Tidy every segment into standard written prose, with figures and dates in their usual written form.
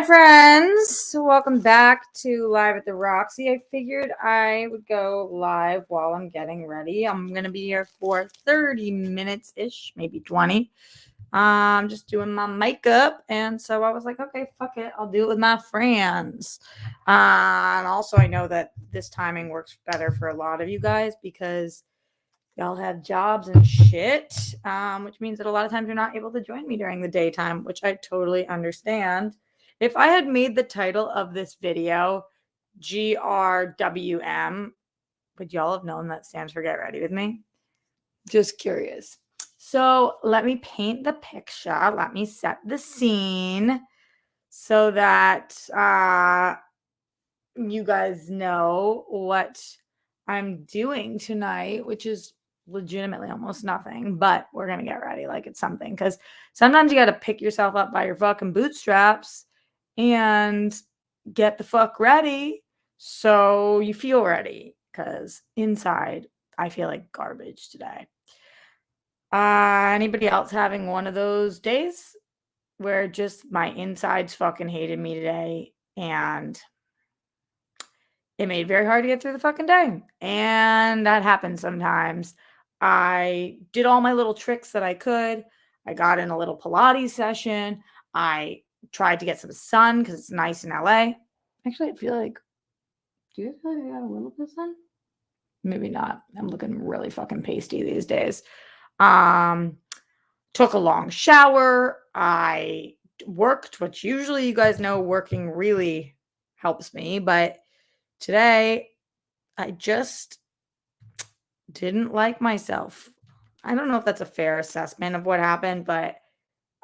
friends. Welcome back to Live at the Roxy. I figured I would go live while I'm getting ready. I'm going to be here for 30 minutes ish, maybe 20. Just doing my makeup. And so I was like, okay, fuck it. I'll do it with my friends. And also, I know that this timing works better for a lot of you guys because y'all have jobs and shit, which means that a lot of times you're not able to join me during the daytime, which I totally understand. If I had made the title of this video GRWM, would y'all have known that stands for Get Ready With Me? Just curious. So let me paint the picture. Let me set the scene so that you guys know what I'm doing tonight, which is legitimately almost nothing, but we're going to get ready like it's something because sometimes you got to pick yourself up by your fucking bootstraps and get the fuck ready so you feel ready because inside I feel like garbage today. Anybody else having one of those days where just my insides fucking hated me today and it made it very hard to get through the fucking day. And that happens sometimes. I did all my little tricks that I could. I got in a little Pilates session. I tried to get some sun because it's nice in LA. Actually, I feel like, do you feel like I got a little bit of sun? Maybe not. I'm looking really fucking pasty these days. Took a long shower. I worked, which usually you guys know working really helps me, but today, I just didn't like myself. I don't know if that's a fair assessment of what happened, but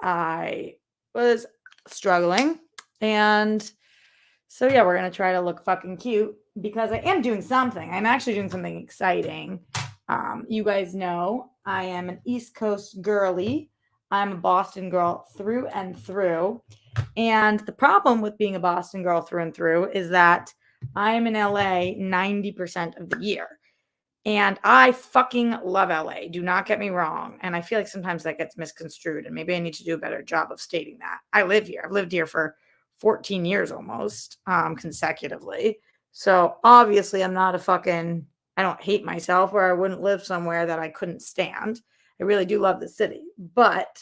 I was struggling. And so, yeah, we're going to try to look fucking cute because I am doing something. I'm actually doing something exciting. You guys know I am an East Coast girly. I'm a Boston girl through and through. And the problem with being a Boston girl through and through is that I am in LA 90% of the year. And I fucking love LA. Do not get me wrong. And I feel like sometimes that gets misconstrued. And maybe I need to do a better job of stating that. I live here. I've lived here for 14 years almost consecutively. So obviously I'm not I don't hate myself or I wouldn't live somewhere that I couldn't stand. I really do love the city. But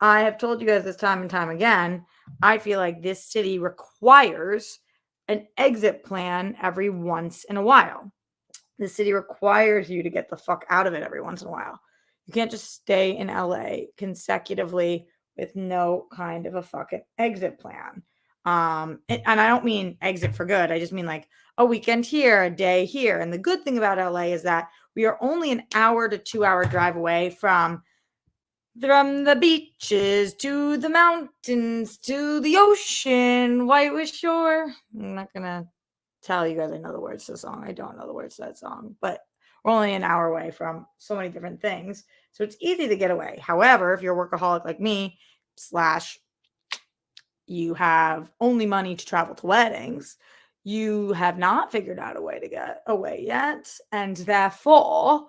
I have told you guys this time and time again, I feel like this city requires an exit plan every once in a while. The city requires you to get the fuck out of it every once in a while. You can't just stay in LA consecutively with no kind of a fucking exit plan. And I don't mean exit for good. I just mean like a weekend here, a day here. And the good thing about LA is that we are only an hour to 2 hour drive away from the beaches to the mountains to the ocean, White Shore. I'm not gonna tell you guys I know the words to the song. I don't know the words to that song, but we're only an hour away from so many different things. So it's easy to get away. However, if you're a workaholic like me, slash you have only money to travel to weddings, you have not figured out a way to get away yet. And therefore,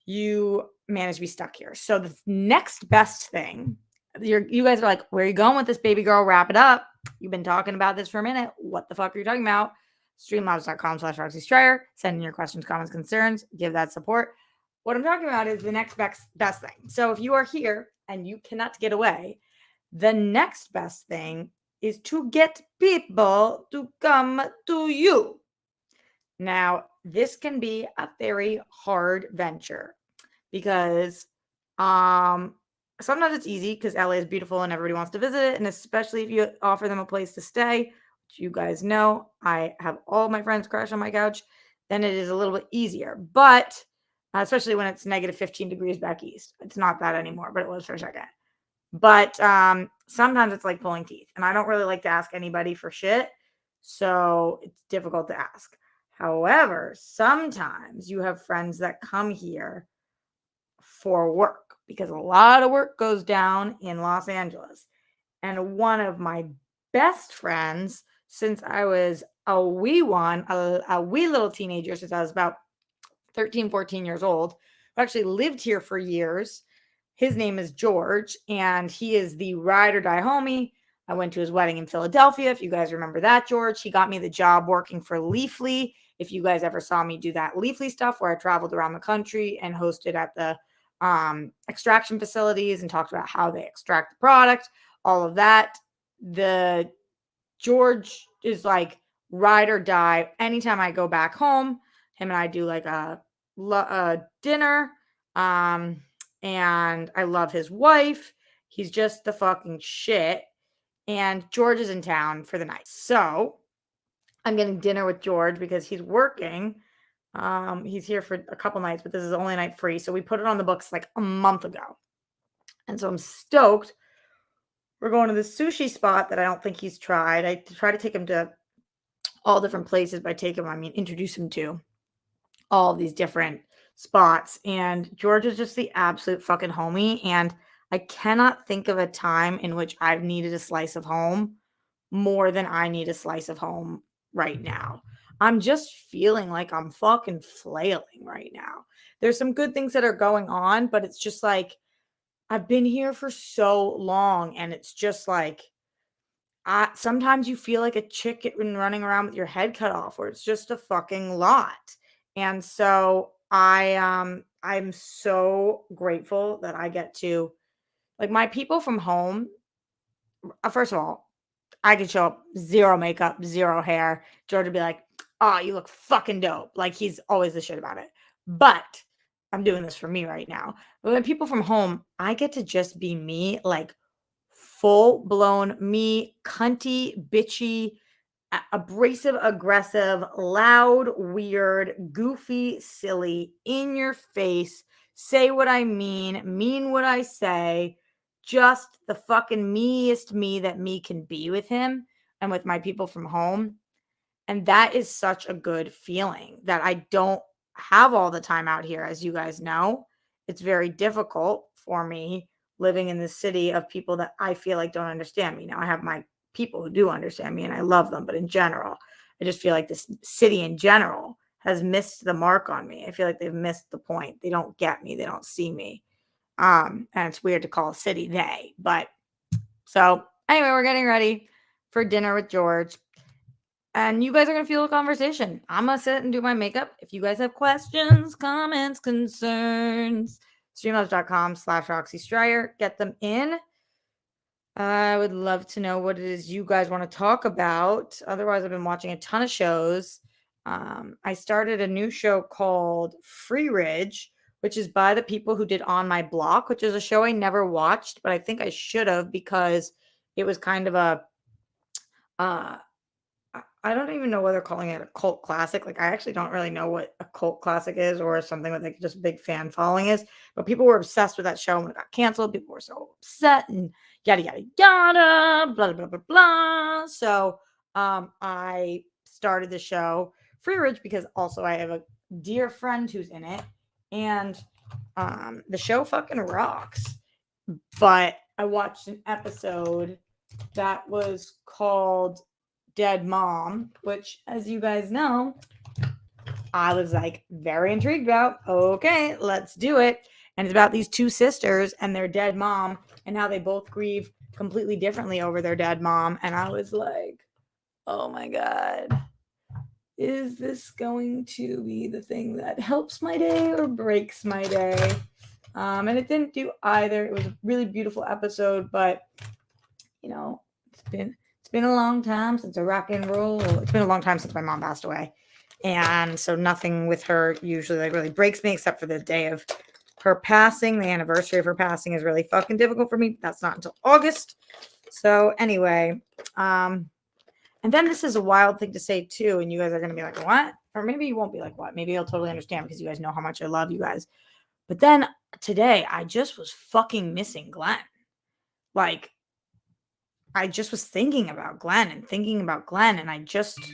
you manage to be stuck here. So the next best thing, you guys are like, where are you going with this, baby girl? Wrap it up. You've been talking about this for a minute. What the fuck are you talking about? Streamlabs.com/Roxy Striar. Send in your questions, comments, concerns. Give that support. What I'm talking about is the next best thing. So if you are here and you cannot get away, the next best thing is to get people to come to you. Now, this can be a very hard venture because sometimes it's easy because LA is beautiful and everybody wants to visit it. And especially if you offer them a place to stay, which you guys know, I have all my friends crash on my couch, then it is a little bit easier. But especially when it's negative 15 degrees back east. It's not that anymore, but it was for a second. But sometimes it's like pulling teeth. And I don't really like to ask anybody for shit. So it's difficult to ask. However, sometimes you have friends that come here for work because a lot of work goes down in Los Angeles. And one of my best friends since I was a wee little teenager, since I was about 13, 14 years old, who actually lived here for years. His name is George, and he is the ride or die homie. I went to his wedding in Philadelphia. If you guys remember that, George, he got me the job working for Leafly. If you guys ever saw me do that Leafly stuff where I traveled around the country and hosted at the extraction facilities and talked about how they extract the product, all of that. The George is like ride or die. Anytime I go back home, him and I do like a dinner. And I love his wife. He's just the fucking shit. And George is in town for the night. So I'm getting dinner with George because he's working. He's here for a couple nights, but this is the only night free. So we put it on the books like a month ago. And so I'm stoked. We're going to this sushi spot that I don't think he's tried. I try to take him to all different places, but introduce him to all of these different spots. And George is just the absolute fucking homie. And I cannot think of a time in which I've needed a slice of home more than I need a slice of home right now. I'm just feeling like I'm fucking flailing right now. There's some good things that are going on, but it's just like I've been here for so long, and it's just like sometimes you feel like a chicken running around with your head cut off, where it's just a fucking lot. And so I'm so grateful that I get to, like, my people from home. First of all, I could show up zero makeup, zero hair. George would be like, "Oh, you look fucking dope." Like, he's always the shit about it. But I'm doing this for me right now. But when people from home, I get to just be me, like full blown me, cunty, bitchy, abrasive, aggressive, loud, weird, goofy, silly, in your face, say what I mean what I say, just the fucking meest me that me can be with him and with my people from home. And that is such a good feeling that I don't have all the time out here. As you guys know, it's very difficult for me living in this city of people that I feel like don't understand me. Now, I have my people who do understand me and I love them, but in general, I just feel like this city in general has missed the mark on me. I feel like they've missed the point. They don't get me, they don't see me. And it's weird to call a city they, but so anyway, we're getting ready for dinner with George. And you guys are going to feel a conversation. I'm going to sit and do my makeup. If you guys have questions, comments, concerns, streamlabs.com/Roxy Stryer, get them in. I would love to know what it is you guys want to talk about. Otherwise, I've been watching a ton of shows. I started a new show called Free Ridge, which is by the people who did On My Block, which is a show I never watched, but I think I should have because it was kind of a I don't even know whether calling it a cult classic. Like, I actually don't really know what a cult classic is or something with like just a big fan following is. But people were obsessed with that show when it got canceled. People were so upset and yada yada yada, blah blah blah blah. So I started the show Free Ridge because also I have a dear friend who's in it, and the show fucking rocks. But I watched an episode that was called Dead Mom, which, as you guys know, I was like very intrigued about. Okay, let's do it. And it's about these two sisters and their dead mom and how they both grieve completely differently over their dead mom. And I was like, oh my God, is this going to be the thing that helps my day or breaks my day? And it didn't do either. It was a really beautiful episode, but you know, it's been a long time since I rock and roll. It's been a long time since my mom passed away. And so nothing with her usually like really breaks me except for the day of her passing. The anniversary of her passing is really fucking difficult for me. That's not until August. So anyway, and then this is a wild thing to say too. And you guys are going to be like, what? Or maybe you won't be like, what? Maybe you'll totally understand because you guys know how much I love you guys. But then today I just was fucking missing Glenn. Like, I just was thinking about Glenn, and I just,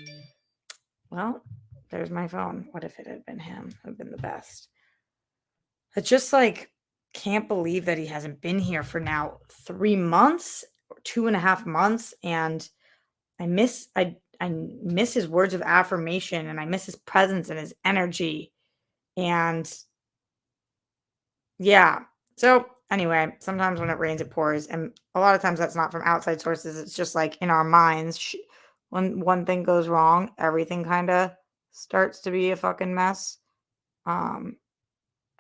well, there's my phone. What if it had been him? It would have been the best. I just like can't believe that he hasn't been here for now 3 months or 2.5 months. And I miss his words of affirmation, and I miss his presence and his energy. And yeah. So anyway, sometimes when it rains, it pours. And a lot of times that's not from outside sources. It's just like in our minds. When one thing goes wrong, everything kind of starts to be a fucking mess. Um,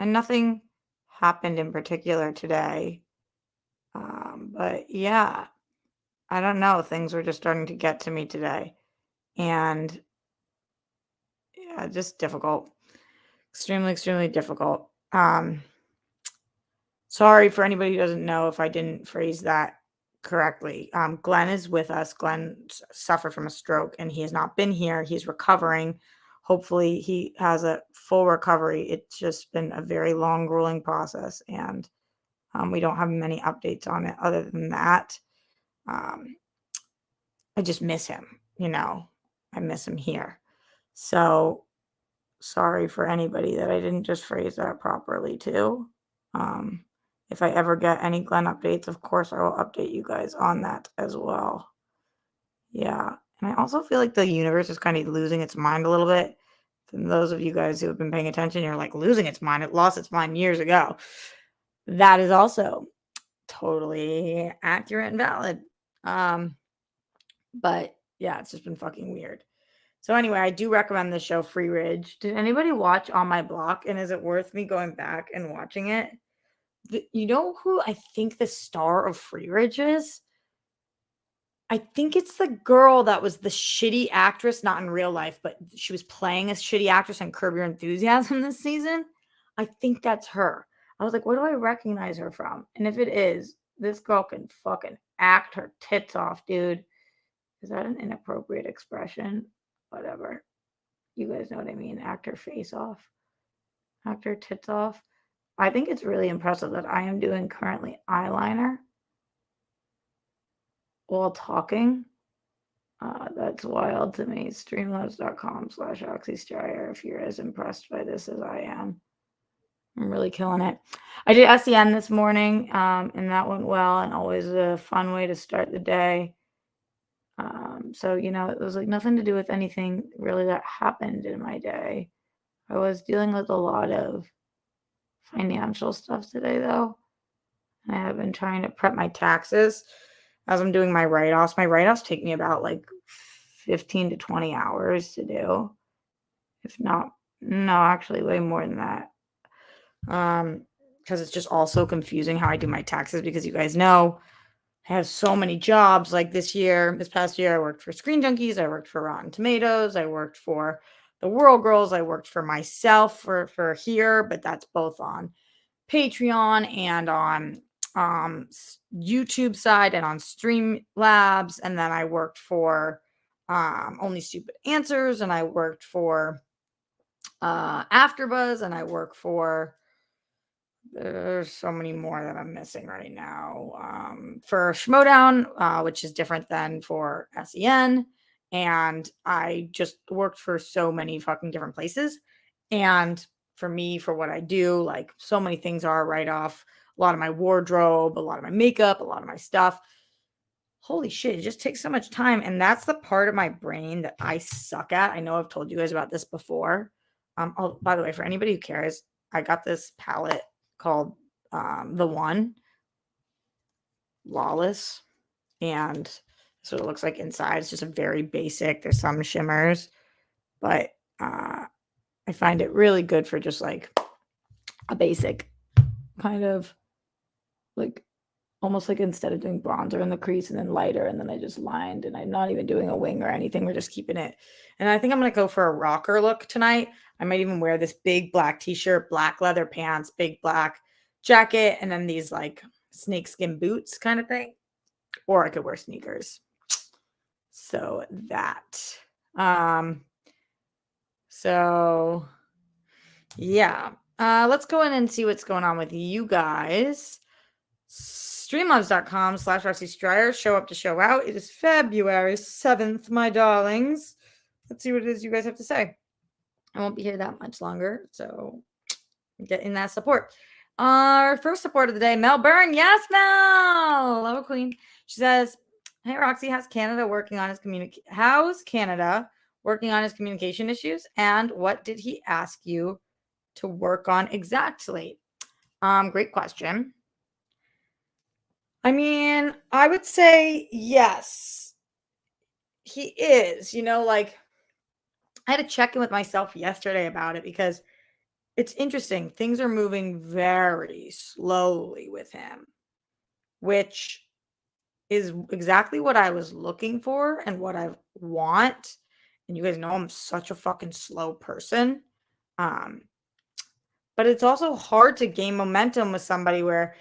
and nothing happened in particular today. But yeah, I don't know. Things were just starting to get to me today. And yeah, just difficult. Extremely, extremely difficult. Sorry for anybody who doesn't know if I didn't phrase that correctly. Glenn is with us. Glenn suffered from a stroke and he has not been here. He's recovering. Hopefully, he has a full recovery. It's just been a very long, grueling process, and we don't have many updates on it other than that. I just miss him, I miss him here. So sorry for anybody that I didn't just phrase that properly too. If I ever get any Glenn updates, of course I will update you guys on that as well. Yeah. And I also feel like the universe is kind of losing its mind a little bit. And those of you guys who have been paying attention, you're like losing its mind. It lost its mind years ago. That is also totally accurate and valid. But yeah, it's just been fucking weird. So anyway, I do recommend the show Free Ridge. Did anybody watch On My Block? And is it worth me going back and watching it? You know who I think the star of Free Ridge is? I think it's the girl that was the shitty actress, not in real life, but she was playing a shitty actress in Curb Your Enthusiasm this season. I think that's her. I was like, what do I recognize her from? And if it is, this girl can fucking act her tits off, dude. Is that an inappropriate expression? Whatever. You guys know what I mean. Act her face off. Act her tits off. I think it's really impressive that I am doing currently eyeliner while talking. That's wild to me. Streamlabs.com/OxyStryer if you're as impressed by this as I am. I'm really killing it. I did SEN this morning, and that went well, and always a fun way to start the day. So, it was like nothing to do with anything really that happened in my day. I was dealing with a lot of financial stuff today, though. I have been trying to prep my taxes as I'm doing my write-offs. My write-offs take me about like 15 to 20 hours to do. If not, no, actually way more than that. Because it's just also confusing how I do my taxes because you guys know I have so many jobs. Like this past year, I worked for Screen Junkies, I worked for Rotten Tomatoes, I worked for the World Girls, I worked for myself for here, but that's both on Patreon and on YouTube side and on Streamlabs. And then I worked for Only Stupid Answers, and I worked for AfterBuzz, and I work for there's so many more that I'm missing right now. For Schmodown, which is different than for SEN. And I just worked for so many fucking different places. And for me, for what I do, like so many things are right off. A lot of my wardrobe, a lot of my makeup, a lot of my stuff. Holy shit, it just takes so much time. And that's the part of my brain that I suck at. I know I've told you guys about this before. Oh, by the way, for anybody who cares, I got this palette called The One, Lawless, and so it looks like inside. It's just a very basic. There's some shimmers, but I find it really good for just like a basic kind of like almost like instead of doing bronzer in the crease and then lighter, and then I just lined, and I'm not even doing a wing or anything. We're just keeping it. And I think I'm going to go for a rocker look tonight. I might even wear this big black t-shirt, black leather pants, big black jacket, and then these like snakeskin boots kind of thing. Or I could wear sneakers. So that. So yeah. Let's go in and see what's going on with you guys. Streamlabs.com/RC Stryer. Show up to show out. It is February 7th, my darlings. Let's see what it is you guys have to say. I won't be here that much longer, so get in that support. Our first support of the day, Mel Byrne. Yes, Mel. Love a queen. She says, hey, Roxy, how's Canada working on his communication issues? And what did he ask you to work on exactly? Great question. I mean, I would say yes, he is. Like I had to check in with myself yesterday about it because it's interesting. Things are moving very slowly with him, which is exactly what I was looking for and what I want. And you guys know I'm such a fucking slow person. Um, but it's also hard to gain momentum with somebody where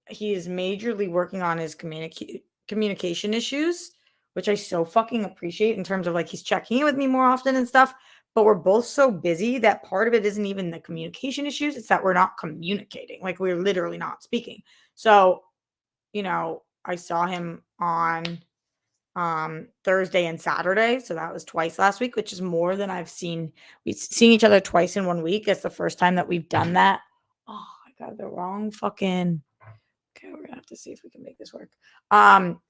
he is majorly working on his communication issues, which I so fucking appreciate in terms of like he's checking in with me more often and stuff. But we're both so busy that part of it isn't even the communication issues, it's that we're not communicating. Like we're literally not speaking. So, I saw him on Thursday and Saturday, so that was twice last week, which is more than we've seen each other twice in 1 week. It's the first time that we've done that. Oh, I got the wrong fucking okay, we're gonna have to see if we can make this work. Um,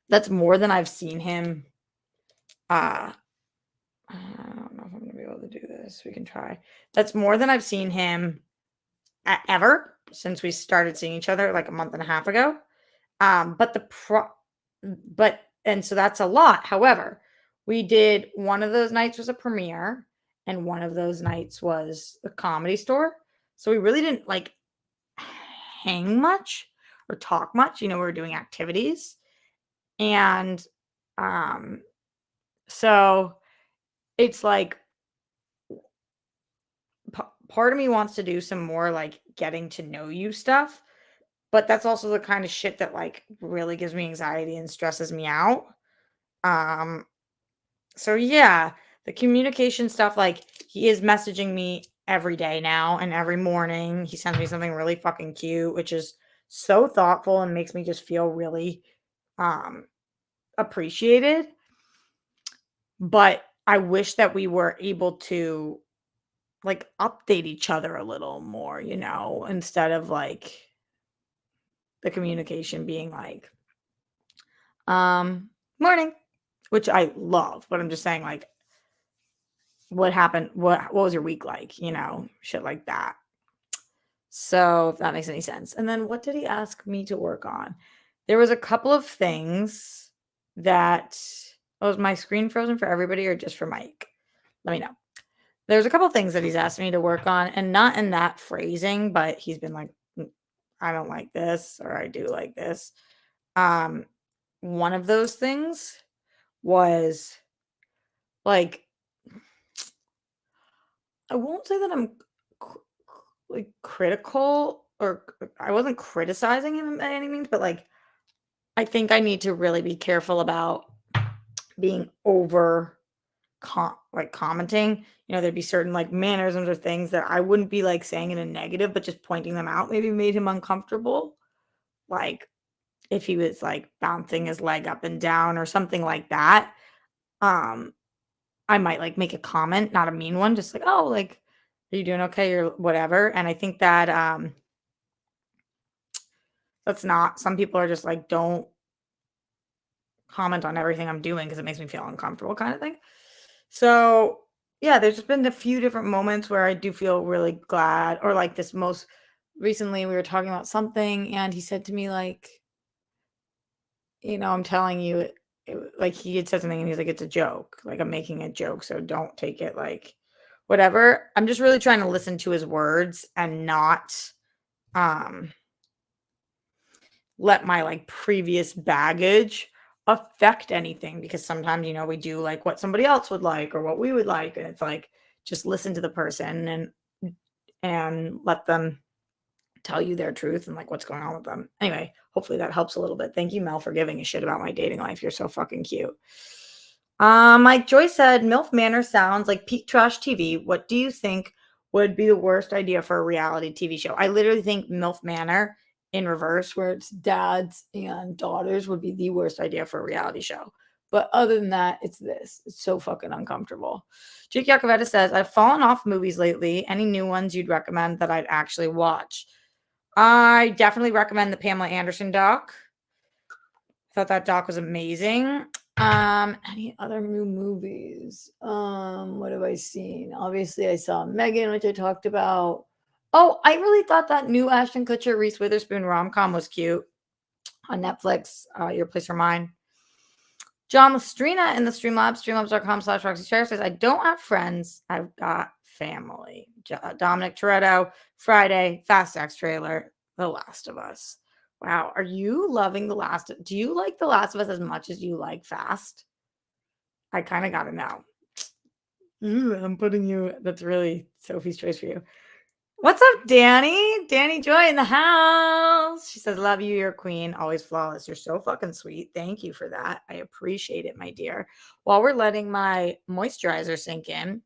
that's more than I've seen him. I don't know if I'm gonna be able to do this. We can try. That's more than I've seen him ever since we started seeing each other like a month and a half ago. But and so that's a lot. However, we did one of those nights was a premiere, and one of those nights was the Comedy Store. So we really didn't like hang much or talk much. We were doing activities. And um so it's like part of me wants to do some more like getting to know you stuff, but that's also the kind of shit that like really gives me anxiety and stresses me out. Um So yeah, the communication stuff, like he is messaging me every day now and every morning. He sends me something really fucking cute, which is so thoughtful and makes me just feel really um appreciated. But I wish that we were able to like update each other a little more, instead of like the communication being like morning, which I love, but I'm just saying like what happened, what was your week like, shit like that. So, if that makes any sense. And then what did he ask me to work on? There was a couple of things that was my screen frozen for everybody or just for Mike? Let me know. There's a couple of things that he's asked me to work on, and not in that phrasing, but he's been like, I don't like this, or I do like this. Um, one of those things was like, I won't say that I'm like critical or I wasn't criticizing him by any means, but like I think I need to really be careful about being over like commenting. There'd be certain like mannerisms or things that I wouldn't be like saying in a negative, but just pointing them out maybe made him uncomfortable. Like if he was like bouncing his leg up and down or something like that. Um, I might like make a comment, not a mean one, just like, oh, like, are you doing okay or whatever? And I think that that's not some people are just like, don't comment on everything I'm doing because it makes me feel uncomfortable kind of thing. So, yeah, there's just been a few different moments where I do feel really glad or like this most recently we were talking about something and he said to me like, I'm telling you like he had said something and he's like it's a joke. Like I'm making a joke, so don't take it like whatever. I'm just really trying to listen to his words and not um let my like previous baggage affect anything because sometimes we do like what somebody else would like or what we would like and it's like just listen to the person and let them tell you their truth and like what's going on with them. Anyway, hopefully that helps a little bit. Thank you, Mel, for giving a shit about my dating life. You're so fucking cute. Mike Joy said MILF Manor sounds like peak trash TV. What do you think would be the worst idea for a reality TV show? I literally think MILF Manor in reverse, where it's dads and daughters, would be the worst idea for a reality show. But other than that, it's this. It's so fucking uncomfortable. Jake Yakoveta says, I've fallen off movies lately. Any new ones you'd recommend that I'd actually watch? I definitely recommend the Pamela Anderson doc. I thought that doc was amazing. Any other new movies? What have I seen? Obviously, I saw Megan, which I talked about. Oh, I really thought that new Ashton Kutcher, Reese Witherspoon rom-com was cute. on Netflix, Your Place or Mine. John Lastrina in the Streamlabs, streamlabs.com/Roxy says, I don't have friends. I've got family. Dominic Toretto, Friday, Fast X trailer, The Last of Us. Wow. Are you loving do you like The Last of Us as much as you like Fast? I kind of got to know. Ooh, I'm putting you, that's really Sophie's choice for you. What's up, Danny? Danny Joy in the house. She says, love you, you're queen, always flawless. You're so fucking sweet. Thank you for that. I appreciate it, my dear. While we're letting my moisturizer sink in,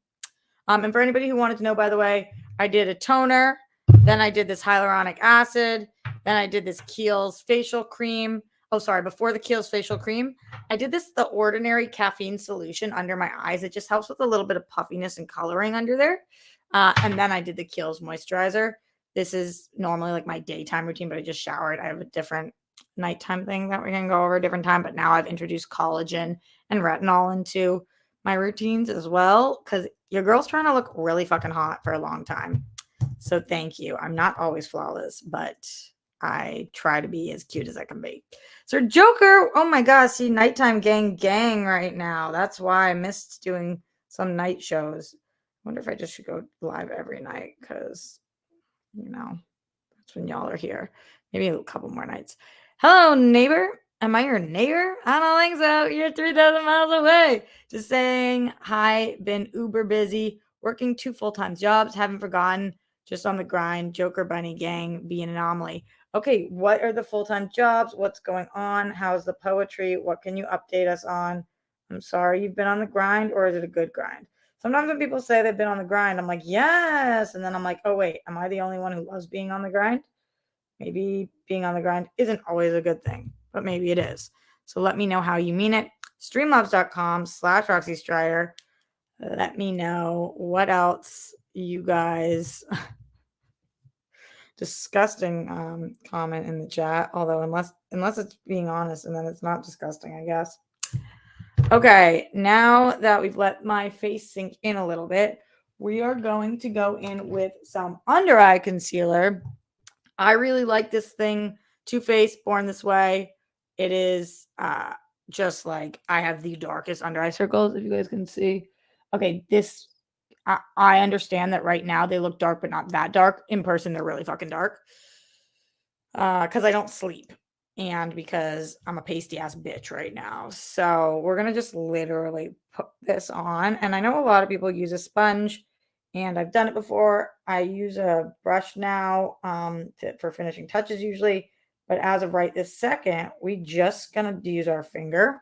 and for anybody who wanted to know, by the way, I did a toner, then I did this hyaluronic acid, then I did this Kiehl's facial cream. Oh, sorry, before the Kiehl's facial cream, I did the Ordinary caffeine solution under my eyes. It just helps with a little bit of puffiness and coloring under there. And then I did the Kiehl's moisturizer. This is normally like my daytime routine, but I just showered. I have a different nighttime thing that we can go over a different time. But now I've introduced collagen and retinol into my routines as well, because your girl's trying to look really fucking hot for a long time. So thank you. I'm not always flawless, but I try to be as cute as I can be. So Joker, oh my gosh, see Nighttime Gang right now. That's why I missed doing some night shows. I wonder if I just should go live every night because, that's when y'all are here. Maybe a couple more nights. Hello, neighbor. Am I your neighbor? I don't think so. You're 3,000 miles away. Just saying hi. Been uber busy. Working 2 full-time jobs. Haven't forgotten. Just on the grind. Joker Bunny Gang. Be an anomaly. Okay, what are the full-time jobs? What's going on? How's the poetry? What can you update us on? I'm sorry you've been on the grind, or is it a good grind? Sometimes when people say they've been on the grind, I'm like, yes. And then I'm like, oh, wait, am I the only one who loves being on the grind? Maybe being on the grind isn't always a good thing, but maybe it is. So let me know how you mean it. Streamlabs.com/Roxy Strider. Let me know what else you guys. Disgusting comment in the chat. Although unless it's being honest, and then it's not disgusting, I guess. Okay, now that we've let my face sink in a little bit, we are going to go in with some under eye concealer. I really like this thing, Too Faced Born This Way. It is just like I have the darkest under eye circles, if you guys can see. Okay, I understand that right now they look dark, but not that dark. In person, they're really fucking dark. Because I don't sleep. And because I'm a pasty ass bitch right now. So we're going to just literally put this on. And I know a lot of people use a sponge, and I've done it before. I use a brush now for finishing touches usually. But as of right this second, we just going to use our finger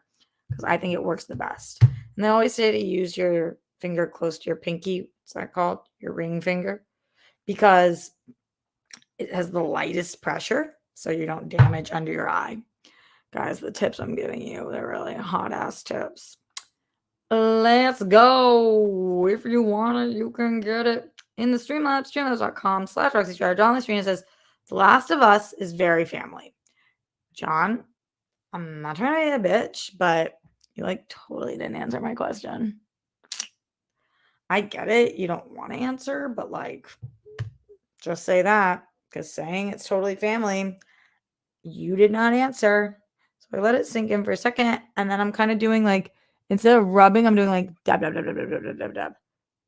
because I think it works the best. And they always say to use your finger close to your pinky. What's that called? Your ring finger. Because it has the lightest pressure, so you don't damage under your eye. Guys, the tips I'm giving you, they're really hot ass tips. Let's go. If you want it, you can get it in the Streamlabs, streamlabs.com/Roxy Strider. John Lastrina says, The Last of Us is very family. John, I'm not trying to be a bitch, but you totally didn't answer my question. I get it. You don't want to answer, but just say that. Because saying it's totally family, you did not answer. So I let it sink in for a second. And then I'm kind of doing instead of rubbing, I'm doing dab, dab, dab, dab, dab, dab, dab, dab.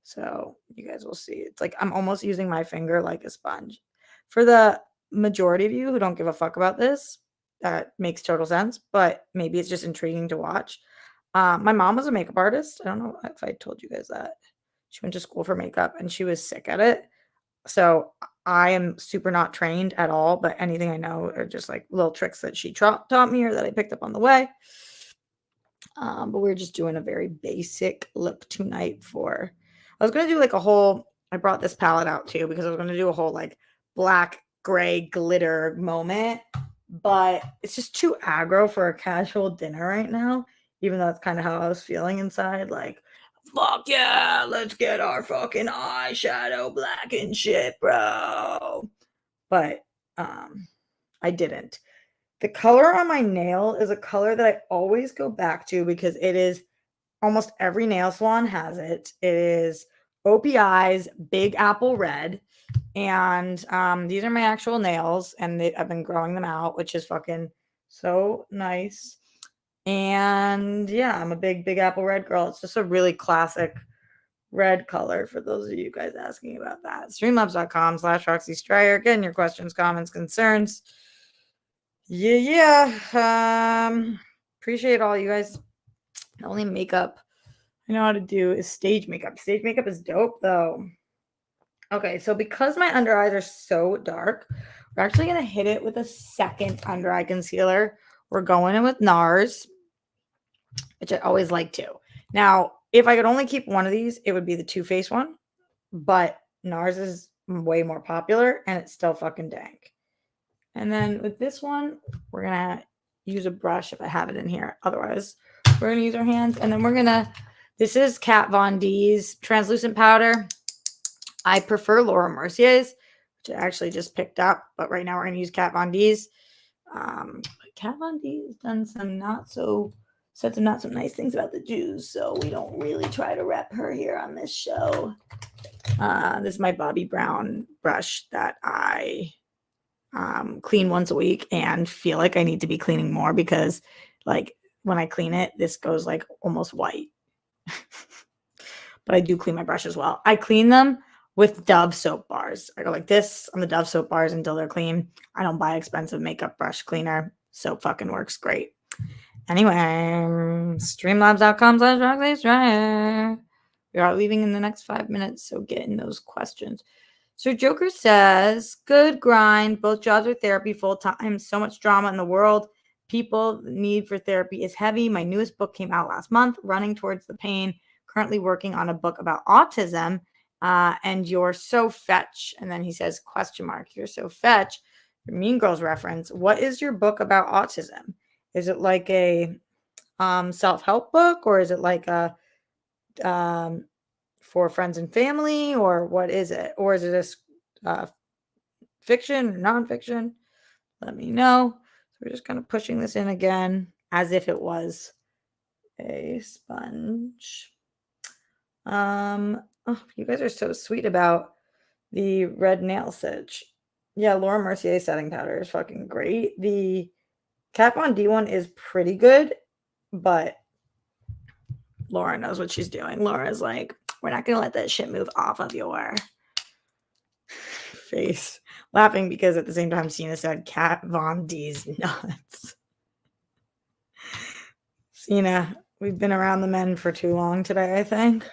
So you guys will see. It's I'm almost using my finger like a sponge. For the majority of you who don't give a fuck about this, that makes total sense. But maybe it's just intriguing to watch. My mom was a makeup artist. I don't know if I told you guys that. She went to school for makeup and she was sick at it. So I am super not trained at all, but anything I know are just little tricks that she taught me or that I picked up on the way. But we're just doing a very basic look tonight I was going to do I brought this palette out too because I was going to do a whole black, gray glitter moment, but it's just too aggro for a casual dinner right now, even though that's kind of how I was feeling inside. Fuck yeah, let's get our fucking eyeshadow black and shit, bro. But I didn't. The color on my nail is a color that I always go back to because it is almost every nail salon has it. It is OPI's Big Apple Red. And these are my actual nails, and I've been growing them out, which is fucking So nice. And yeah, I'm a big apple red girl. It's just a really classic red color for those of you guys asking about that. Streamlabs.com/Roxy Stryer. Again, your questions, comments, concerns. Yeah. Appreciate all you guys. The only makeup I know how to do is stage makeup. Stage makeup is dope though. Okay, so because my under eyes are so dark, we're actually going to hit it with a second under eye concealer. We're going in with NARS, which I always like to. Now, if I could only keep one of these, it would be the Too Faced one, but NARS is way more popular and it's still fucking dank. And then with this one, we're going to use a brush if I have it in here. Otherwise, we're going to use our hands. And then we're going to, this is Kat Von D's translucent powder. I prefer Laura Mercier's, which I actually just picked up, but right now we're going to use Kat Von D's. Kat Von D has done said some not so nice things about the Jews, so we don't really try to rep her here on this show. This is my Bobbi Brown brush that I clean once a week and feel like I need to be cleaning more because, like, when I clean it, this goes like almost white. But I do clean my brush as well. I clean them with Dove soap bars. I go like this on the Dove soap bars until they're clean. I don't buy expensive makeup brush cleaner. Soap fucking works great. Anyway, streamlabs.com/Roxy. We are leaving in the next 5 minutes, so get in those questions. So Joker says, good grind. Both jobs are therapy full time. So much drama in the world. People, the need for therapy is heavy. My newest book came out last month, Running Towards the Pain. Currently working on a book about autism. And you're so fetch. And then he says, question mark, you're so fetch. Mean Girls reference. What is your book about autism? Is it like a self-help book, or is it like a for friends and family, or what is it? Or is it a fiction or nonfiction? Let me know. So we're just kind of pushing this in again as if it was a sponge. Oh, you guys are so sweet about the red nail stitch. Yeah, Laura Mercier setting powder is fucking great. The Kat Von D one is pretty good, but Laura knows what she's doing. Laura's like, we're not going to let that shit move off of your face. Laughing because at the same time, Cena said Kat Von D's nuts. Cena, we've been around the men for too long today, I think.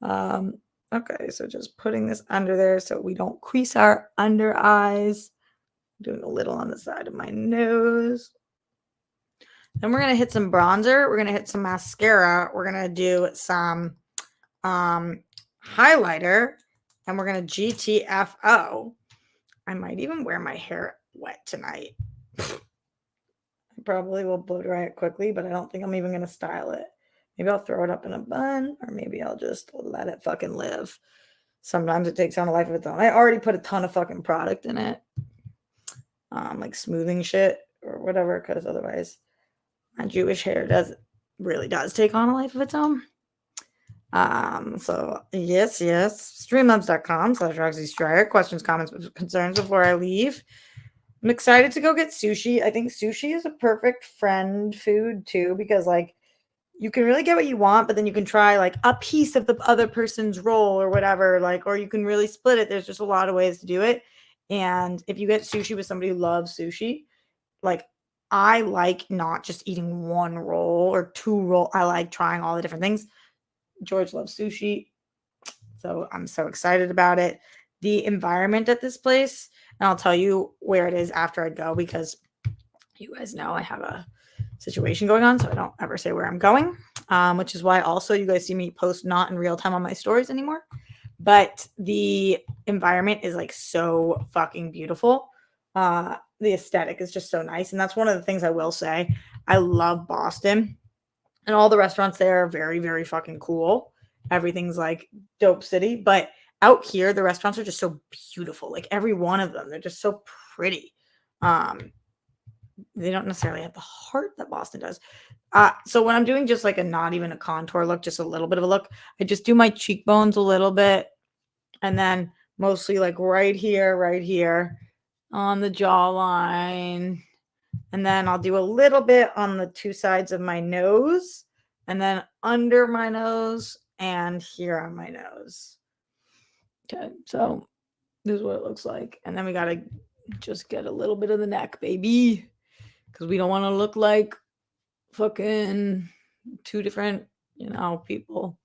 Okay, so just putting this under there so we don't crease our under eyes. Doing a little on the side of my nose. Then we're going to hit some bronzer. We're going to hit some mascara. We're going to do some highlighter. And we're going to GTFO. I might even wear my hair wet tonight. I probably will blow dry it quickly, but I don't think I'm even going to style it. Maybe I'll throw it up in a bun, or maybe I'll just let it fucking live. Sometimes it takes on a life of its own. I already put a ton of fucking product in it. Like smoothing shit or whatever, because otherwise my Jewish hair really does take on a life of its own. So yes. Streamlabs.com/Roxy Stryer. Questions, comments, concerns before I leave. I'm excited to go get sushi. I think sushi is a perfect friend food too, because like you can really get what you want, but then you can try like a piece of the other person's roll or whatever, like, or you can really split it. There's just a lot of ways to do it. And if you get sushi with somebody who loves sushi, like I like not just eating one roll or two roll. I like trying all the different things. George loves sushi. So I'm so excited about it. The environment at this place, and I'll tell you where it is after I go, because you guys know I have a situation going on, so I don't ever say where I'm going, which is why also you guys see me post not in real time on my stories anymore. But the environment is like so fucking beautiful. The aesthetic is just so nice. And that's one of the things I will say. I love Boston, and all the restaurants there are very, very fucking cool. Everything's like dope city. But out here, the restaurants are just so beautiful. Like every one of them, they're just so pretty. They don't necessarily have the heart that Boston does. So when I'm doing just like not even a contour look, just a little bit of a look, I just do my cheekbones a little bit. And then mostly like right here on the jawline. And then I'll do a little bit on the two sides of my nose, and then under my nose and here on my nose. Okay, so this is what it looks like. And then we got to just get a little bit of the neck, baby, because we don't want to look like fucking two different, people.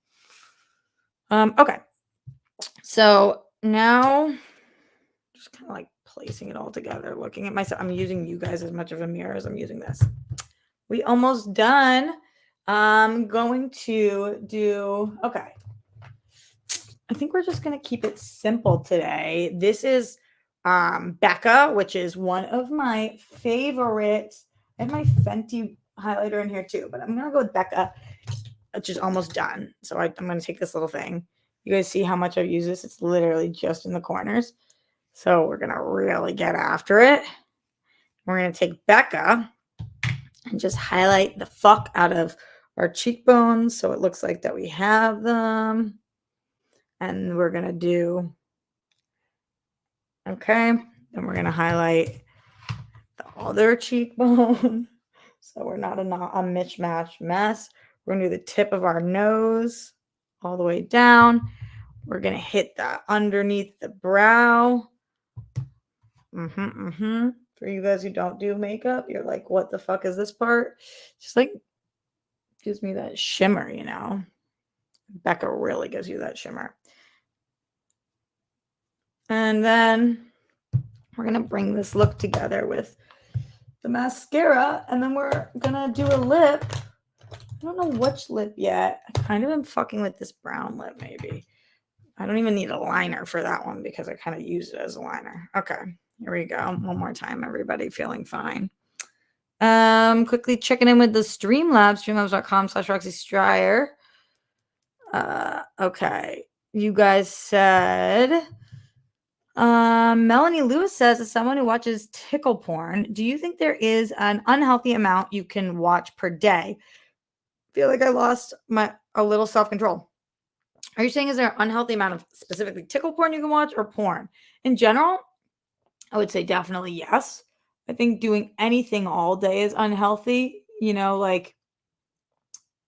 Okay. So now just kind of like placing it all together, looking at myself. I'm using you guys as much of a mirror as I'm using this. We almost done. I'm going to do, okay. I think we're just going to keep it simple today. This is Becca, which is one of my favorites. I have my Fenty highlighter in here too, but I'm going to go with Becca, which is almost done. So I'm going to take this little thing. You guys see how much I've used this? It's literally just in the corners. So we're going to really get after it. We're going to take Becca and just highlight the fuck out of our cheekbones so it looks like that we have them. And we're going to do, okay, then we're going to highlight the other cheekbone so we're not a mismatched mess. We're going to do the tip of our nose all the way down. We're going to hit that underneath the brow. For you guys who don't do makeup, you're like, what the fuck is this part? Just like gives me that shimmer, Becca really gives you that shimmer. And then we're going to bring this look together with the mascara. And then we're going to do a lip. I don't know which lip yet. I kind of am fucking with this brown lip maybe. I don't even need a liner for that one because I kind of use it as a liner. Okay, here we go. One more time, everybody. Feeling fine. Quickly checking in with the Streamlabs, streamlabs.com/Roxy Stryer. Okay. You guys said, Melanie Lewis says, as someone who watches tickle porn, do you think there is an unhealthy amount you can watch per day? I feel like I lost a little self-control. Are you saying is there an unhealthy amount of specifically tickle porn you can watch or porn? In general, I would say definitely yes. I think doing anything all day is unhealthy. Like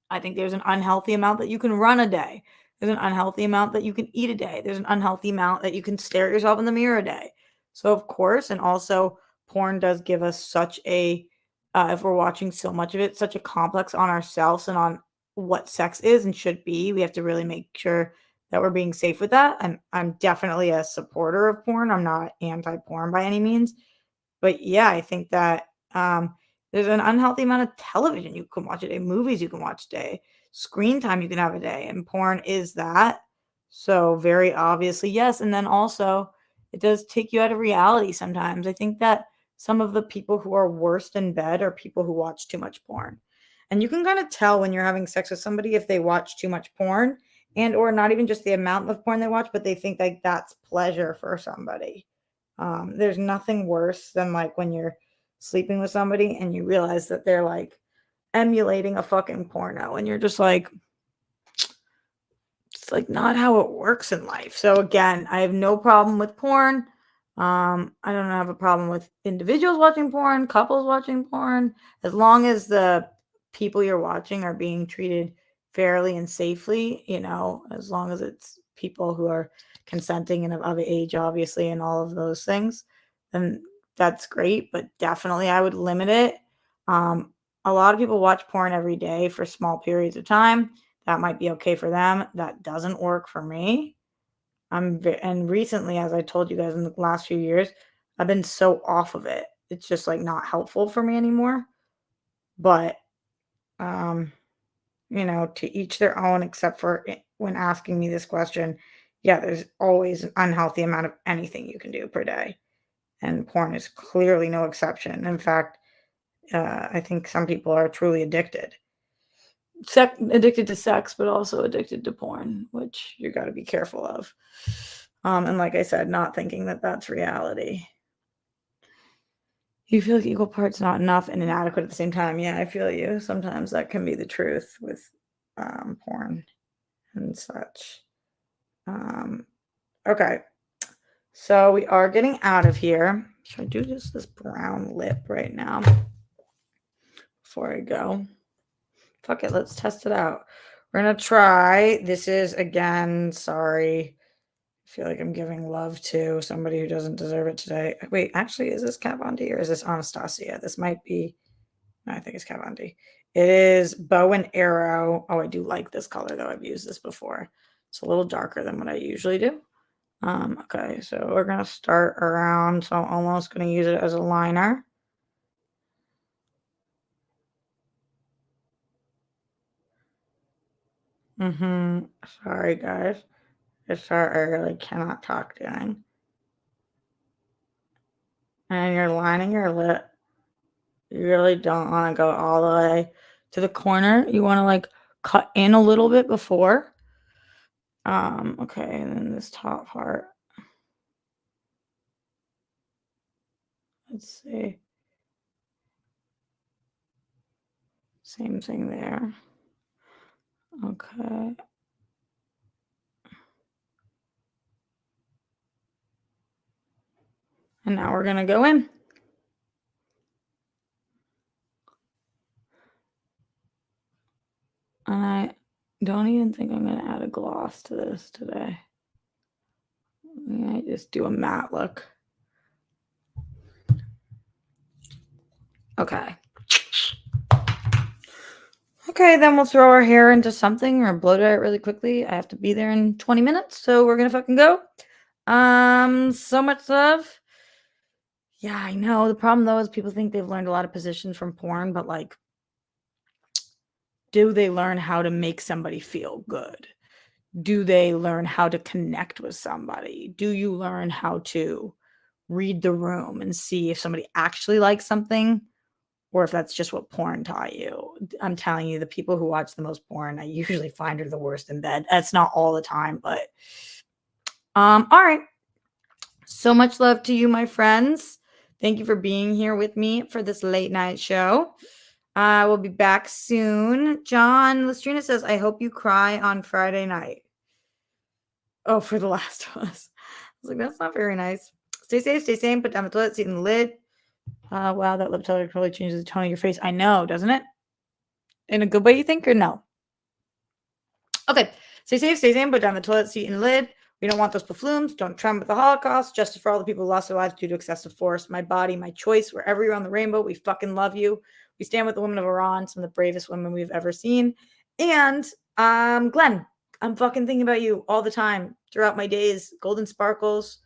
I think there's an unhealthy amount that you can run a day. There's an unhealthy amount that you can eat a day. There's an unhealthy amount that you can stare at yourself in the mirror a day. So of course, and also porn does give us such a, if we're watching so much of it, such a complex on ourselves and on what sex is and should be. We have to really make sure that we're being safe with that. I'm definitely a supporter of porn. I'm not anti-porn by any means. But yeah, I think that there's an unhealthy amount of television you can watch a day, movies you can watch a day, screen time you can have a day, and porn is that. So very obviously, yes. And then also, it does take you out of reality sometimes. I think that some of the people who are worst in bed are people who watch too much porn. And you can kind of tell when you're having sex with somebody if they watch too much porn and or not even just the amount of porn they watch, but they think like that's pleasure for somebody. There's nothing worse than like when you're sleeping with somebody and you realize that they're like emulating a fucking porno and you're just like, it's like not how it works in life. So again, I have no problem with porn. I don't have a problem with individuals watching porn, couples watching porn, as long as the people you're watching are being treated fairly and safely, as long as it's people who are consenting and of age, obviously, and all of those things, then that's great. But definitely I would limit it. A lot of people watch porn every day for small periods of time. That might be okay for them. That doesn't work for me. And recently, as I told you guys in the last few years, I've been so off of it. It's just like not helpful for me anymore. But, to each their own, except for when asking me this question, yeah, there's always an unhealthy amount of anything you can do per day. And porn is clearly no exception. In fact, I think some people are truly addicted. Addicted to sex, but also addicted to porn, which you got to be careful of. And like I said, not thinking that that's reality. You feel like equal parts not enough and inadequate at the same time. Yeah, I feel you. Sometimes that can be the truth with porn and such. Okay. So we are getting out of here. Should I do just this brown lip right now? before I go. Fuck it, let's test it out. We're gonna try. This is again, sorry. I feel like I'm giving love to somebody who doesn't deserve it today. Wait, actually, is this Kat Von D or is this Anastasia? This might be. No, I think it's Kat Von D. It is Bow and Arrow. Oh, I do like this color though. I've used this before. It's a little darker than what I usually do. Okay, so we're gonna start around. So I'm almost gonna use it as a liner. Sorry, guys. It's hard. I really cannot talk doing. And you're lining your lip. You really don't want to go all the way to the corner. You want to like cut in a little bit before. Okay, and then this top part. Let's see. Same thing there. Okay. And now we're gonna go in. And I don't even think I'm gonna add a gloss to this today. I might just do a matte look. Okay. Okay, then we'll throw our hair into something or blow dry it really quickly. I have to be there in 20 minutes, so we're gonna fucking go. So much love. Yeah, I know. The problem though is people think they've learned a lot of positions from porn, but like, do they learn how to make somebody feel good? Do they learn how to connect with somebody? Do you learn how to read the room and see if somebody actually likes something or if that's just what porn taught you? I'm telling you, the people who watch the most porn, I usually find are the worst in bed. That's not all the time, but all right. So much love to you, my friends. Thank you for being here with me for this late night show. I will be back soon. John Lestrina says, I hope you cry on Friday night. Oh, for The Last of Us. I was like, that's not very nice. Stay safe, stay sane, put down the toilet seat and the lid. Wow, that lip color totally changes the tone of your face. I know, doesn't it? In a good way, you think, or no? Okay, stay safe, stay sane, put down the toilet seat and lid. We don't want those buffoons. Don't trend with the Holocaust. Justice for all the people who lost their lives due to excessive force. My body, my choice. Wherever you're on the rainbow, we fucking love you. We stand with the women of Iran, some of the bravest women we've ever seen. And Glenn, I'm fucking thinking about you all the time throughout my days. Golden sparkles.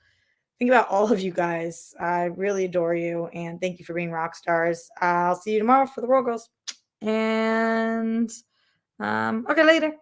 Think about all of you guys. I really adore you, and thank you for being rock stars. I'll see you tomorrow for the World Girls. And okay, later.